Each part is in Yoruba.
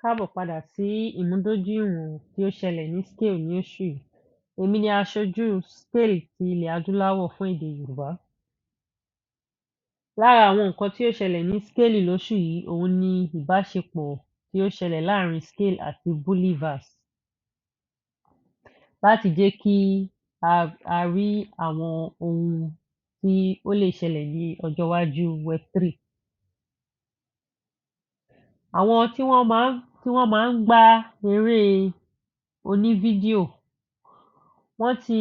Káàbọ̀ padà sí ìmúdójúìwọ̀n tí ó ṣẹlẹ̀ ní SKALE ní oṣù yìí. Èmi ni aṣojú SKALE ti ilẹ̀ adúláwọ̀ fún èdè Yorùbá. Lára àwọn nǹkan tí ó ṣẹlẹ̀ ní SKALE lóṣù yìí òun ni ìbáṣepọ̀ tí ó ṣẹlẹ̀ láàrin SKALE àti Bullieverse láti jẹ́ kí a rí àwọn ohun tí ó lè ṣẹlẹ̀ ní ọjọ́ iwájú Web3. Àwọn tí wọ́n máa ń gbá eré onífídíò wọ́n ti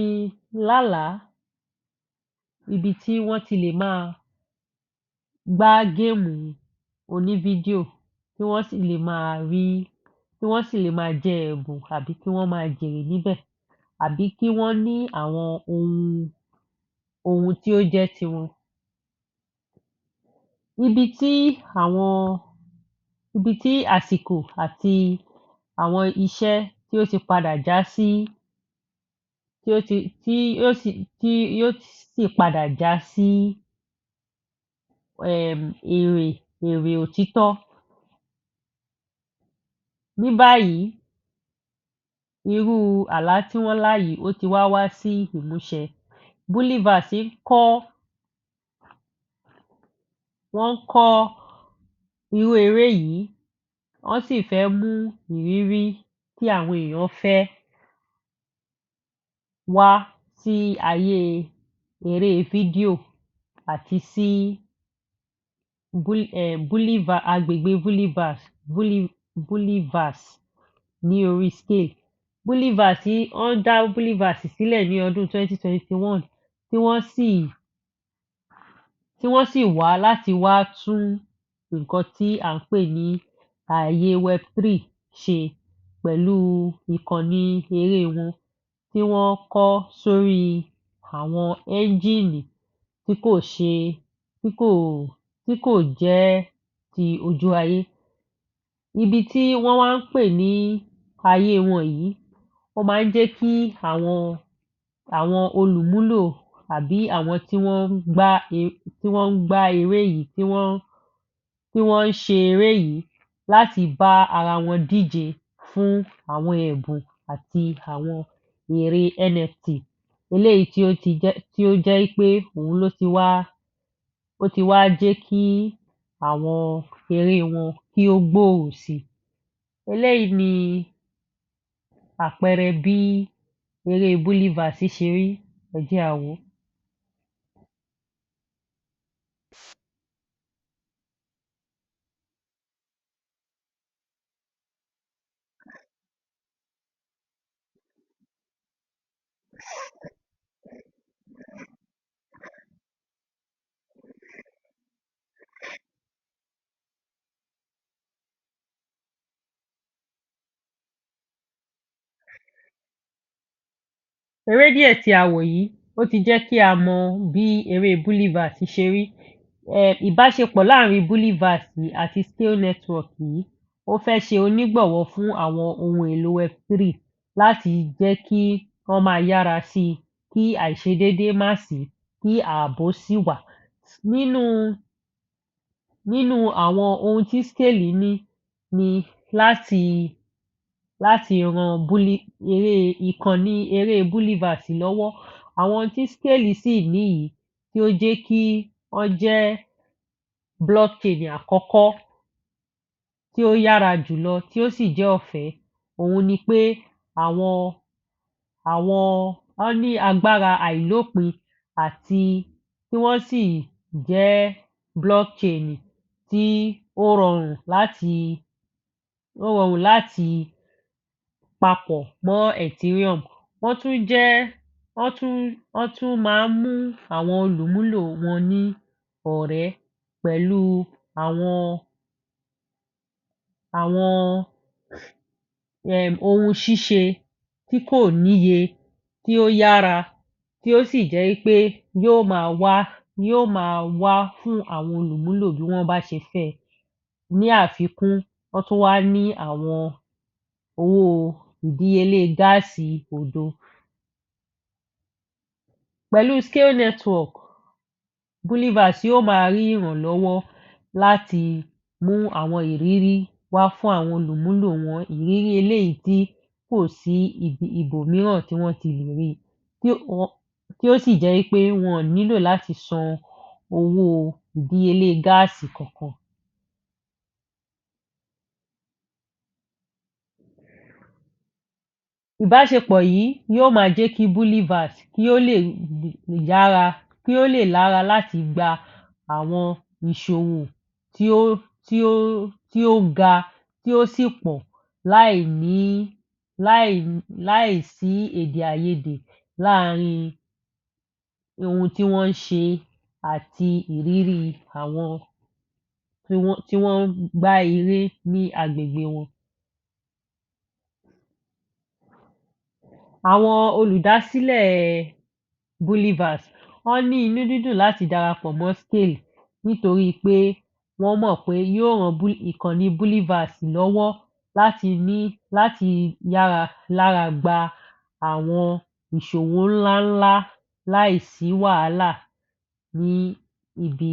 lálàá ibi tí wọ́n ti lè máa gbá géèmù onífídíò tí wọ́n sì lè máa jẹ ẹ̀bùn àbí kí wọ́n máa jèrè níbẹ̀ àbí kí wọ́n ní àwọn ohun tí ó jẹ́ tiwọn. Ibi tí àsìkò àti àwọn iṣẹ́ tí ó ti padà já sí tí yóò sì padà já sí èrè òtítọ́. Ní báyìí, irú àlá tí wọ́n lá yìí ó ti wá sí ìmúṣẹ. Bullieverse wọ́n ń kọ́ irú eré yìí, wọ́n sì fẹ́ mú ìrírí tí àwọn èèyàn fẹ́ wá sí ayé eré fídíò àti sí agbègbè Bullieverse ní orí SKALE. Wọ́n dá Bullieverse sílẹ̀ ní ọdún 2021 tí wọ́n sì wá láti wá tún nǹkan tí à ń pè ní ayé Web3 ṣe pẹ̀lú ìkànnì eré wọn tí wọ́n kọ́ sórí àwọn ẹ́ńjíìnì tí kò jẹ́ ti ojú ayé. Ibi tí wọ́n wá ń pè ní ayé wọn yìí, ó máa ń jẹ́ kí àwọn olùmúlò àbí àwọn tí wọ́n ń gbá eré yìí tí wọ́n ń ṣe eré yìí láti bá ara wọn díje fún àwọn ẹ̀bùn àti àwọn èrè NFT. Eléyìí tí ó jẹ́ pé òun ló ti wá jẹ́ kí àwọn eré wọn kí ó gbòòrò sí. Eléyìí ni àpẹẹrẹ bí eré Bullieverse ṣe rí. Ẹ jẹ́ á wò ó. Eré díẹ̀ tí a wò yìí ó ti jẹ́ kí a mọ bí eré Bullieverse ṣe rí. Ìbáṣepọ̀ láàrin Bullieverse àti SKALE network yìí ó fẹ́ ṣe onígbọ̀wọ́ fún àwọn ohun èlò Web3 láti jẹ́ kí wọ́n máa yára sí i, kí àìṣedéédé má sí, kí ààbò sì wà. Nínú àwọn ohun tí SKALE ní ni láti ran ìkànnì eré Bullieverse lọ́wọ́. Àwọn tí SKALE sì ní yìí tí ó jẹ́ kí wọ́n jẹ́ blockchain àkọ́kọ́ tí ó yára jùlọ tí ó sì jẹ́ ọ̀fẹ́. Òun ni pé wọ́n ní agbára àìlópin àti tí wọ́n sì jẹ́ blockchain tí ó rọrùn láti papọ̀ mọ́ Ethereum. Wọ́n tún máa ń mú àwọn olùmúlò wọn ní ọ̀rẹ́ pẹ̀lú àwọn ohun ṣíṣe tí kò níye, tí ó yára, tí ó sì jẹ́ pé yóò máa wá fún àwọn olùmúlò bí wọ́n bá ṣe fẹ́. Ní àfikún, wọ́n tún wá ní àwọn owó ìdíyelé gáàsì òdo. Pẹ̀lú SKALE network, Bullieverse yóò máa rí ìrànlọ́wọ́ láti mú àwọn ìrírí wá fún àwọn olùmúlò wọn ìrírí eléyìí tí kò sí ibòmíràn tí wọ́n ti lè rí tí ó sì jẹ́ pé wọn ò nílò láti san owó ìdíyelé gáàsì kankan. Ìbáṣepọ̀ yìí yóò máa jẹ́ kí Bullieverse kí ó lè lára láti gba àwọn ìṣòwò tí ó ga tí ó sì pọ̀ láì sí èdè-àìyedè láàárín ohun tí wọ́n ń ṣe àti ìrírí àwọn tí wọ́n ń gbá eré ní agbègbè wọn. Àwọn olùdásílẹ̀ Bullieverse wọ́n ní inú dídùn láti darapọ̀ mọ́ SKALE nítorí pé wọ́n mọ̀ pé yóò ran ìkànnì Bullieverse lọ́wọ́ láti yára gba àwọn ìṣòwò ńláńlá láìsí wàhálà ní ibi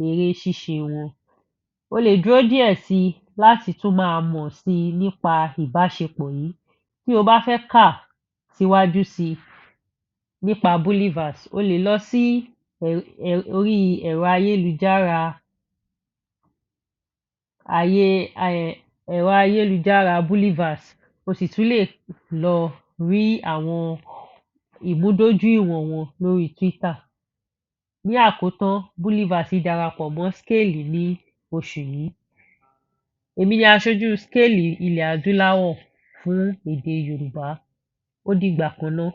eré ṣíṣe wọn. O lè dúró díẹ̀ sí i láti tún máa mọ̀ sí i nípa ìbáṣepọ̀ yìí. Tí o bá fẹ́ kà síwájú sí i nípa Bullieverse, o lè lọ sí orí ẹ̀rọ ayélujára Bullieverse, o sì tún lè lọ rí àwọn ìmúdójúìwọ̀n wọn lórí Twitter. Ní àkótán, Bullieverse darapọ̀ mọ́ SKALE ní oṣù yìí. Èmi ni aṣojú SKALE ilẹ̀ adúláwọ̀ fún èdè Yorùbá. Ó dìgbà kan ná.